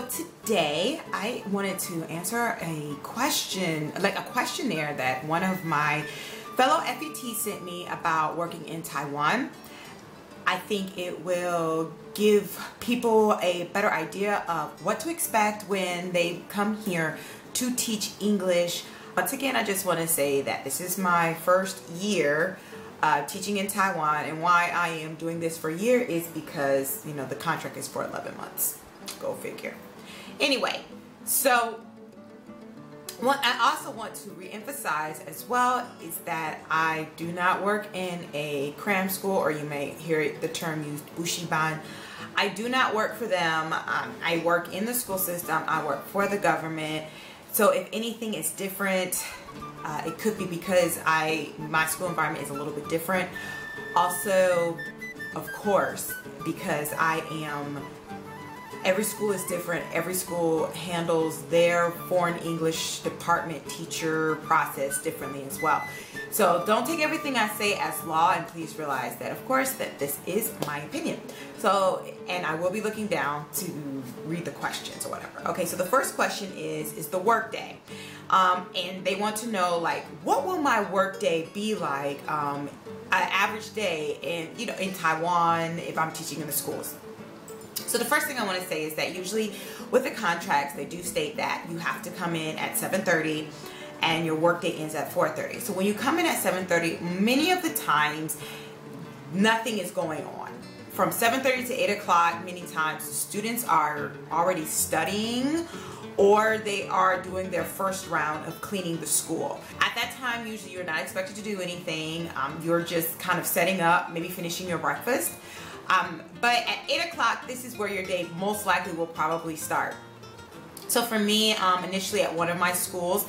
So today I wanted to answer a question, like a questionnaire that one of my fellow FETs sent me about working in Taiwan. I think it will give people a better idea of what to expect when they come here to teach English. Once again, I just want to say that this is my first year teaching in Taiwan, and why I am doing this for a year is because, you know, the contract is for 11 months. Go figure. Anyway, so what I also want to re-emphasize as well is that I do not work in a cram school, or you may hear the term used, bushiban. I do not work for them. I work in the school system. I work for the government. So if anything is different, it could be because my school environment is a little bit different. Also, of course, because every school is different. Every school handles their foreign English department teacher process differently as well. So don't take everything I say as law, and please realize that, of course, that this is my opinion. So, and I will be looking down to read the questions or whatever. Okay, so the first question is the work day. And they want to know, like, what will my work day be like, an average day in Taiwan if I'm teaching in the schools. So the first thing I want to say is that usually with the contracts, they do state that you have to come in at 7:30 and your workday ends at 4:30. So when you come in at 7:30, many of the times nothing is going on. From 7:30 to 8 o'clock, many times students are already studying, or they are doing their first round of cleaning the school. At that time, usually you're not expected to do anything. You're just kind of setting up, maybe finishing your breakfast. But at 8 o'clock, this is where your day most likely will probably start. So for me, initially at one of my schools,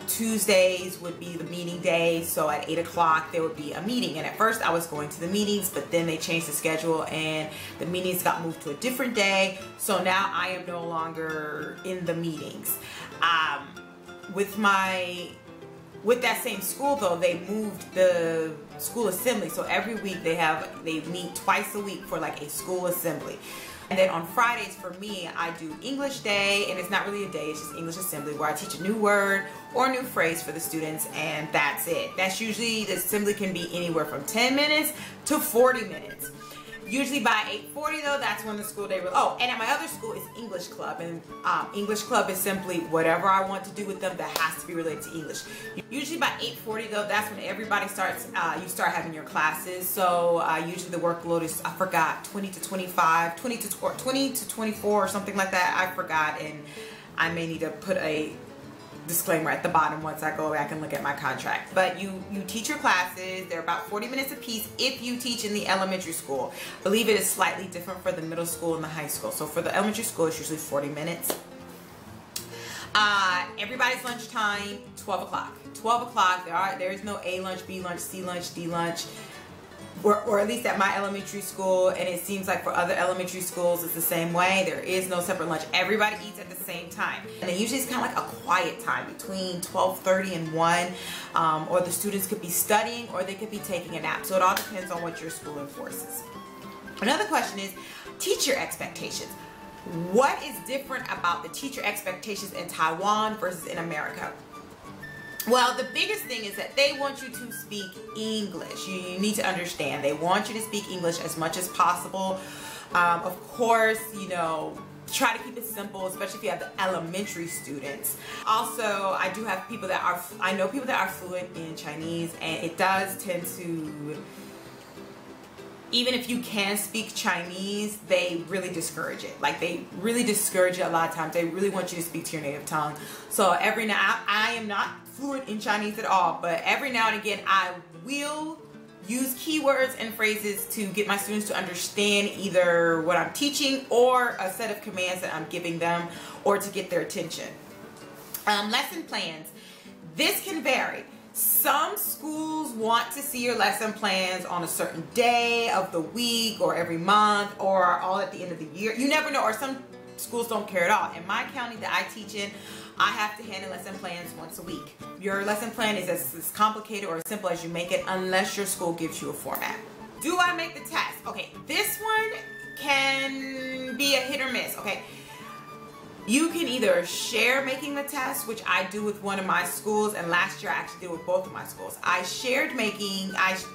Tuesdays would be the meeting day. So at 8 o'clock, there would be a meeting. And at first I was going to the meetings, but then they changed the schedule and the meetings got moved to a different day. So now I am no longer in the meetings. With that same school though, they moved the school assembly. So every week they meet twice a week for like a school assembly. And then on Fridays for me, I do English day, and it's not really a day, it's just English assembly, where I teach a new word or a new phrase for the students, and that's it. That's usually, the assembly can be anywhere from 10 minutes to 40 minutes. Usually by 8:40 though, that's when the school day will, and at my other school is English club, and English club is simply whatever I want to do with them that has to be related to English. Usually by 8:40 though, that's when everybody starts, you start having your classes. So usually the workload is, I forgot, 20 to 25, 20 to 24 or something like that. I forgot, and I may need to put a disclaimer at the bottom once I go back and look at my contract. But you teach your classes. They're about 40 minutes a piece if you teach in the elementary school. I believe it is slightly different for the middle school and the high school. So for the elementary school, it's usually 40 minutes. Everybody's lunchtime, 12 o'clock. 12 o'clock, there is no A lunch, B lunch, C lunch, D lunch. Or at least at my elementary school, and it seems like for other elementary schools it's the same way. There is no separate lunch. Everybody eats at the same time. And then usually it's kind of like a quiet time between 12:30 and 1, or the students could be studying or they could be taking a nap. So it all depends on what your school enforces. Another question is teacher expectations. What is different about the teacher expectations in Taiwan versus in America? Well, the biggest thing is that they want you to speak English. You need to understand, they want you to speak English as much as possible. Of course, you know, try to keep it simple, especially if you have the elementary students. Also, I know people that are fluent in Chinese, and it does tend to, even if you can speak Chinese, they really discourage it. Like, they really discourage it a lot of times. They really want you to speak to your native tongue. So every now, I am not fluent in Chinese at all, but every now and again I will use keywords and phrases to get my students to understand either what I'm teaching or a set of commands that I'm giving them, or to get their attention. Lesson plans. This can vary. Some schools want to see your lesson plans on a certain day of the week, or every month, or all at the end of the year. You never know, or some schools don't care at all. In my county that I teach in, I have to hand in lesson plans once a week. Your lesson plan is as complicated or as simple as you make it, unless your school gives you a format. Do I make the test? Okay, this one can be a hit or miss, okay? You can either share making the test, which I do with one of my schools, and last year I actually did with both of my schools.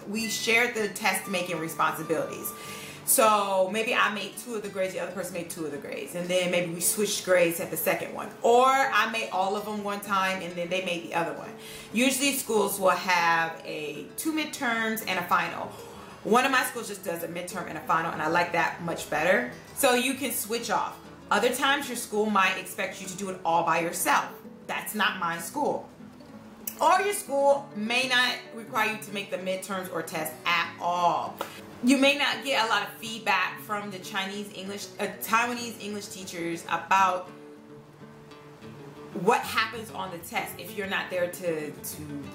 We shared the test making responsibilities. So maybe I made 2 of the grades, the other person made 2 of the grades, and then maybe we switched grades at the second one. Or I made all of them one time and then they made the other one. Usually schools will have 2 midterms and a final. One of my schools just does a midterm and a final, and I like that much better. So you can switch off. Other times your school might expect you to do it all by yourself. That's not my school. Or your school may not require you to make the midterms or tests at all. You may not get a lot of feedback from the Taiwanese English teachers about what happens on the test if you're not there to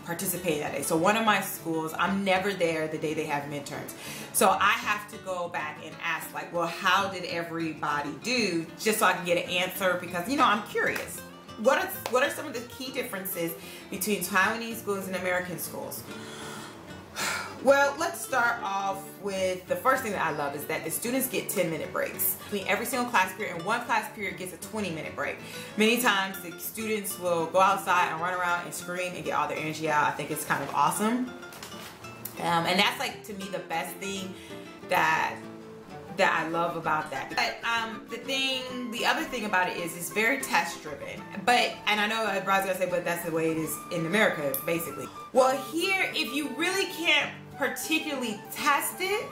participate that day. So one of my schools, I'm never there the day they have midterms. So I have to go back and ask, like, well, how did everybody do? Just so I can get an answer, because, you know, I'm curious. What are some of the key differences between Taiwanese schools and American schools? Well, let's start off with the first thing that I love is that the students get 10-minute breaks. Between every single class period, and one class period gets a 20-minute break. Many times the students will go outside and run around and scream and get all their energy out. I think it's kind of awesome. And that's, like, to me, the best thing that I love about that. But the other thing about it is it's very test driven. And I know Brad's gonna say, but that's the way it is in America, basically. Well, here, if you really can't particularly test it,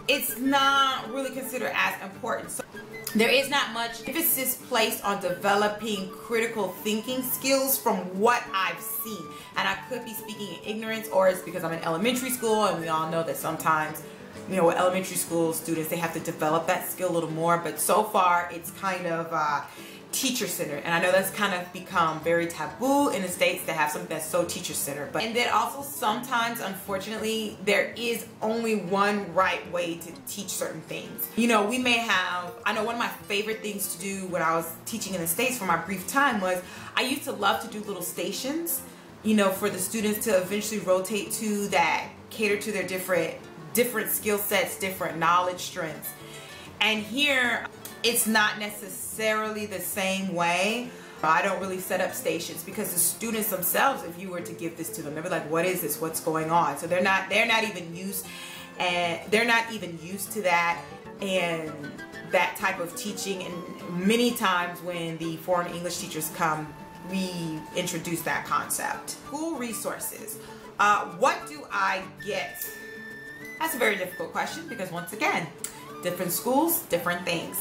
it's not really considered as important. So there is not much emphasis placed on developing critical thinking skills from what I've seen. And I could be speaking in ignorance, or it's because I'm in elementary school, and we all know that sometimes, you know, with elementary school students, they have to develop that skill a little more. But so far, it's kind of teacher-centered. And I know that's kind of become very taboo in the States to have something that's so teacher-centered. And then also sometimes, unfortunately, there is only one right way to teach certain things. You know, we may have, I know one of my favorite things to do when I was teaching in the States for my brief time was I used to love to do little stations, you know, for the students to eventually rotate to that cater to their different skill sets, different knowledge strengths. And here, it's not necessarily the same way. I don't really set up stations because the students themselves, if you were to give this to them, they'd be like, what is this? What's going on? So they're not even used to that and that type of teaching. And many times when the foreign English teachers come, we introduce that concept. School resources. What do I get? That's a very difficult question because, once again, different schools, different things.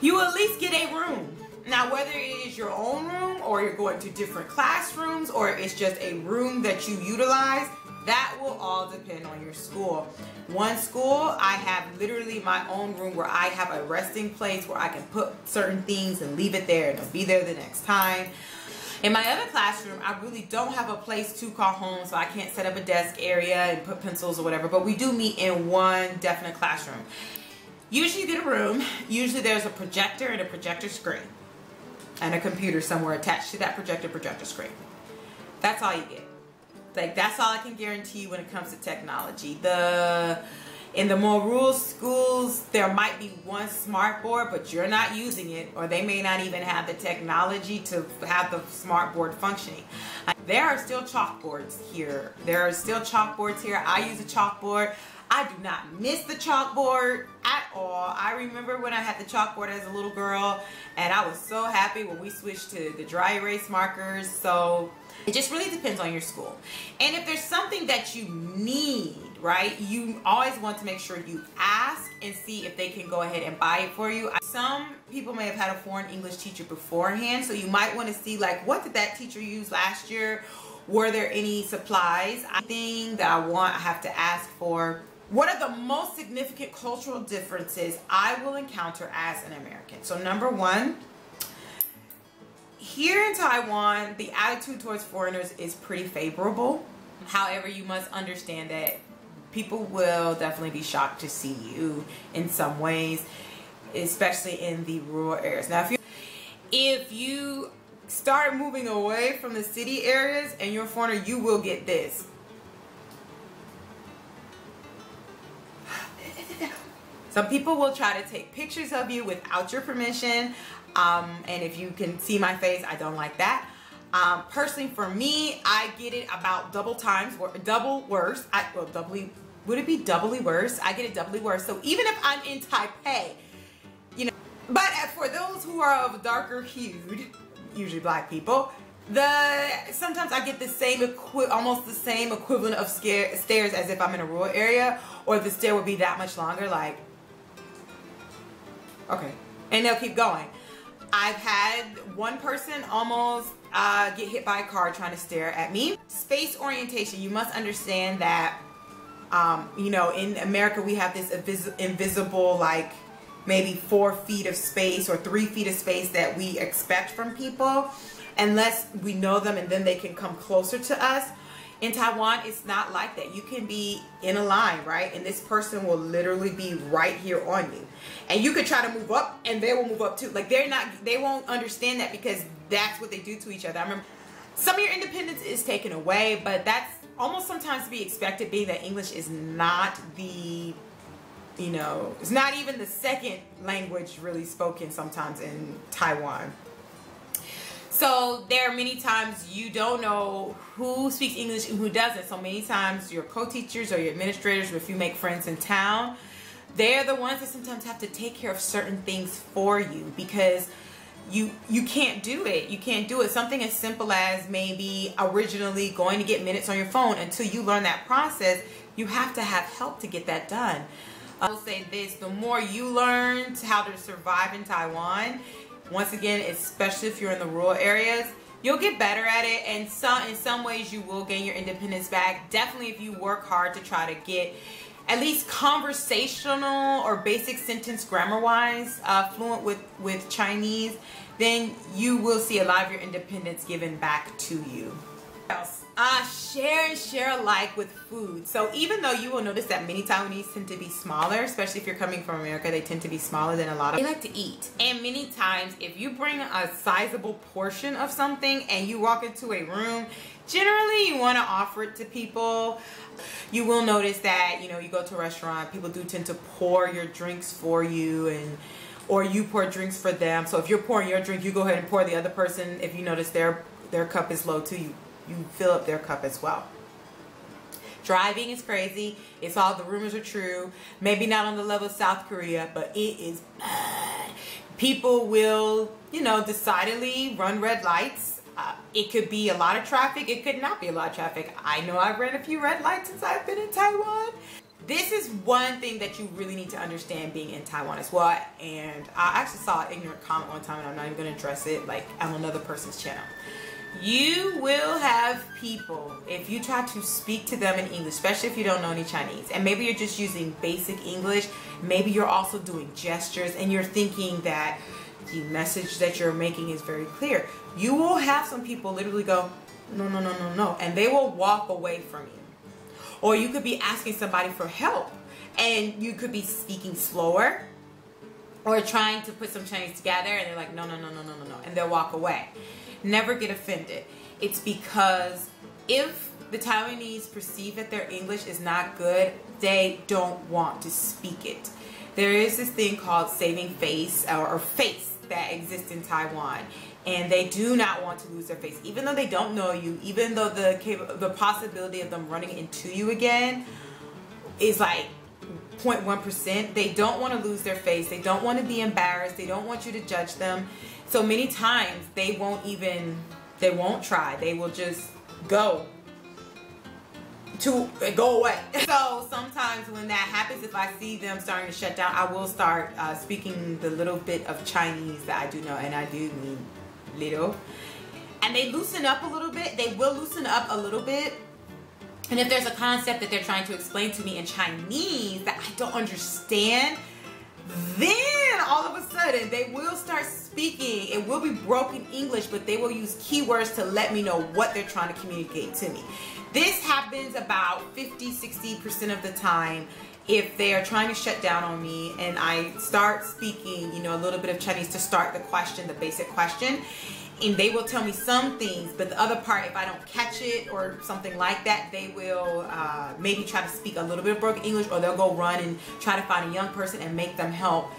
You will at least get a room. Now, whether it is your own room or you're going to different classrooms or it's just a room that you utilize, that will all depend on your school. One school, I have literally my own room where I have a resting place where I can put certain things and leave it there and it'll be there the next time. In my other classroom, I really don't have a place to call home, so I can't set up a desk area and put pencils or whatever, but we do meet in one definite classroom. Usually you get a room. Usually there's a projector and a projector screen and a computer somewhere attached to that projector screen. That's all you get. Like, that's all I can guarantee you when it comes to technology. In the more rural schools, there might be one smart board, but you're not using it, or they may not even have the technology to have the smart board functioning. There are still chalkboards here. I use a chalkboard. I do not miss the chalkboard at all. I remember when I had the chalkboard as a little girl, and I was so happy when we switched to the dry erase markers. So it just really depends on your school. And if there's something that you need, right, you always want to make sure you ask and see if they can go ahead and buy it for you. Some people may have had a foreign English teacher beforehand, so you might want to see, like, what did that teacher use last year? Were there any supplies? Anything that I have to ask for. What are the most significant cultural differences I will encounter as an American? So number one, here in Taiwan, the attitude towards foreigners is pretty favorable. However, you must understand that people will definitely be shocked to see you in some ways, especially in the rural areas. Now, if you start moving away from the city areas and you're a foreigner, you will get this. Some people will try to take pictures of you without your permission. And if you can see my face, I don't like that. Personally, for me, I get it about double worse. Would it be doubly worse? I get it doubly worse. So even if I'm in Taipei, you know, but for those who are of darker hued, usually black people, sometimes I get the same almost the same equivalent of stares as if I'm in a rural area, or the stare would be that much longer, like, okay, and they'll keep going. I've had one person almost get hit by a car trying to stare at me. Space orientation, you must understand that you know, in America we have this invisible, like maybe 4 feet of space or 3 feet of space that we expect from people, unless we know them and then they can come closer to us. In Taiwan, it's not like that. You can be in a line, right? And this person will literally be right here on you. And you could try to move up and they will move up too. Like they won't understand that because that's what they do to each other. I remember some of your independence is taken away, but that's almost sometimes to be expected, being that English is not the, you know, it's not even the second language really spoken sometimes in Taiwan. So there are many times you don't know who speaks English and who doesn't. So many times your co-teachers or your administrators, or if you make friends in town, they're the ones that sometimes have to take care of certain things for you, because you can't do it. You can't do it. Something as simple as maybe originally going to get minutes on your phone. Until you learn that process, you have to have help to get that done. I will say this, the more you learn how to survive in Taiwan, once again, especially if you're in the rural areas, you'll get better at it, and in some ways you will gain your independence back. Definitely if you work hard to try to get at least conversational or basic sentence grammar wise fluent with Chinese, then you will see a lot of your independence given back to you. What else? Share and share alike with food. So even though you will notice that many Taiwanese tend to be smaller, especially if you're coming from America, they tend to be smaller than a lot of, they like to eat. And many times if you bring a sizable portion of something and you walk into a room, generally you want to offer it to people. You will notice that, you know, you go to a restaurant, people do tend to pour your drinks for you, or you pour drinks for them. So if you're pouring your drink, you go ahead and pour the other person. If you notice their cup is low too, you fill up their cup as well. Driving is crazy. It's all, the rumors are true. Maybe not on the level of South Korea, but it is bad. People will, you know, decidedly run red lights. It could be a lot of traffic. It could not be a lot of traffic. I know I've ran a few red lights since I've been in Taiwan. This is one thing that you really need to understand being in Taiwan as well. And I actually saw an ignorant comment one time, and I'm not even going to address it, like on another person's channel. You will have people, if you try to speak to them in English, especially if you don't know any Chinese, and maybe you're just using basic English, maybe you're also doing gestures, and you're thinking that the message that you're making is very clear. You will have some people literally go, no, no, no, no, no, and they will walk away from you. Or you could be asking somebody for help, and you could be speaking slower, or trying to put some Chinese together, and they're like, no, no, no, no, no, no, no, and they'll walk away. Never get offended. It's because if the Taiwanese perceive that their English is not good, they don't want to speak it. There is this thing called saving face or face that exists in Taiwan, and they do not want to lose their face. Even though they don't know you, even though the possibility of them running into you again is like 0.1%, they don't want to lose their face. They don't want to be embarrassed. They don't want you to judge them. So many times they won't try. They will just go away. So sometimes when that happens, if I see them starting to shut down, I will start speaking the little bit of Chinese that I do know, and I do mean little. And they loosen up a little bit. They will loosen up a little bit. And if there's a concept that they're trying to explain to me in Chinese that I don't understand, then all of a sudden they will start speaking. It will be broken English, but they will use keywords to let me know what they're trying to communicate to me. This happens about 50-60% of the time if they are trying to shut down on me and I start speaking, you know, a little bit of Chinese to start the question, the basic question. and they will tell me some things, but the other part, if I don't catch it or something like that, they will maybe try to speak a little bit of broken English, or they'll go run and try to find a young person and make them help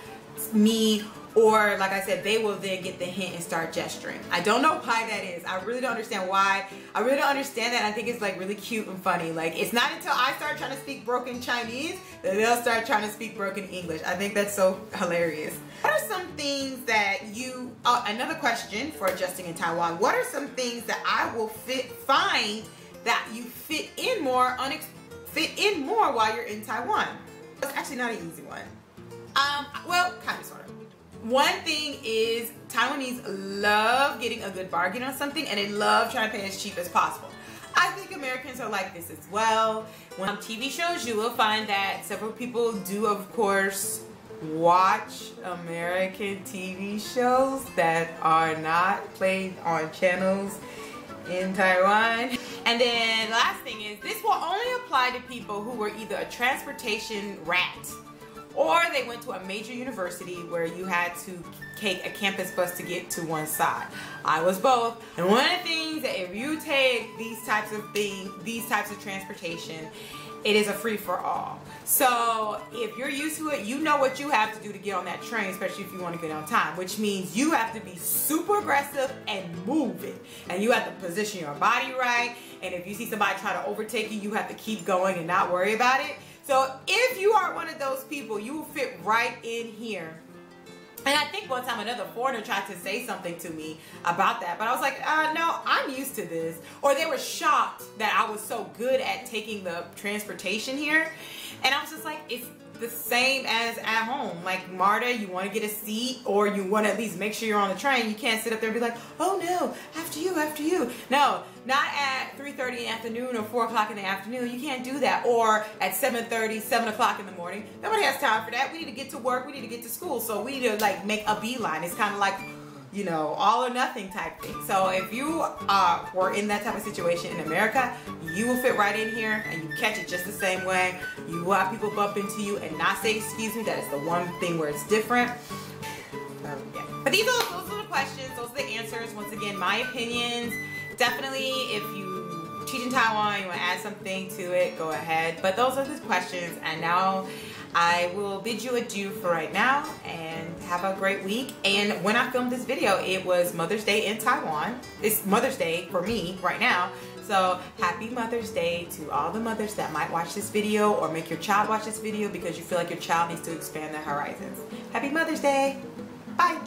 me. Or like I said, they will then get the hint and start gesturing. I don't know why that is. I really don't understand why. I really don't understand that. I think it's like really cute and funny. Like, it's not until I start trying to speak broken Chinese that they'll start trying to speak broken English. I think that's so hilarious. What are some things that you, another question for adjusting in Taiwan, what are some things that I will find that you fit in more while you're in Taiwan? It's actually not an easy one. Well, kind of, sort of. One thing is Taiwanese love getting a good bargain on something, and they love trying to pay as cheap as possible. I think Americans are like this as well. When on TV shows, you will find that several people do, of course, watch American TV shows that are not played on channels in Taiwan. And then the last thing is, this will only apply to people who were either a transportation rat, or they went to a major university where you had to take a campus bus to get to one side. I was both. And one of the things that if you take these types of things, these types of transportation, it is a free-for-all. So if you're used to it, you know what you have to do to get on that train, especially if you want to get on time, which means you have to be super aggressive and move it. And you have to position your body right. And if you see somebody try to overtake you, you have to keep going and not worry about it. So if you are one of those people, you will fit right in here. And I think one time another foreigner tried to say something to me about that, but I was like, no, I'm used to this. Or they were shocked that I was so good at taking the transportation here. And I was just like, it's the same as at home. Like, Marta, you want to get a seat, or you want to at least make sure you're on the train. You can't sit up there and be like, oh no, after you, after you. No, not at 3:30 in the afternoon or 4 o'clock in the afternoon. You can't do that. Or at 7:30, 7 o'clock in the morning. Nobody has time for that. We need to get to work. We need to get to school. So we need to like make a beeline. It's kind of like, you know, all or nothing type thing. So if you were in that type of situation in America, you will fit right in here and you catch it just the same way. You will have people bump into you and not say excuse me. That is the one thing where it's different. Yeah. But those are the questions. Those are the answers. Once again, my opinions. Definitely, if you teach in Taiwan, you want to add something to it, go ahead. But those are the questions. And now I will bid you adieu for right now, and have a great week. And when I filmed this video, it was Mother's Day in Taiwan. It's Mother's Day for me right now. So happy Mother's Day to all the mothers that might watch this video, or make your child watch this video because you feel like your child needs to expand their horizons. Happy Mother's Day. Bye.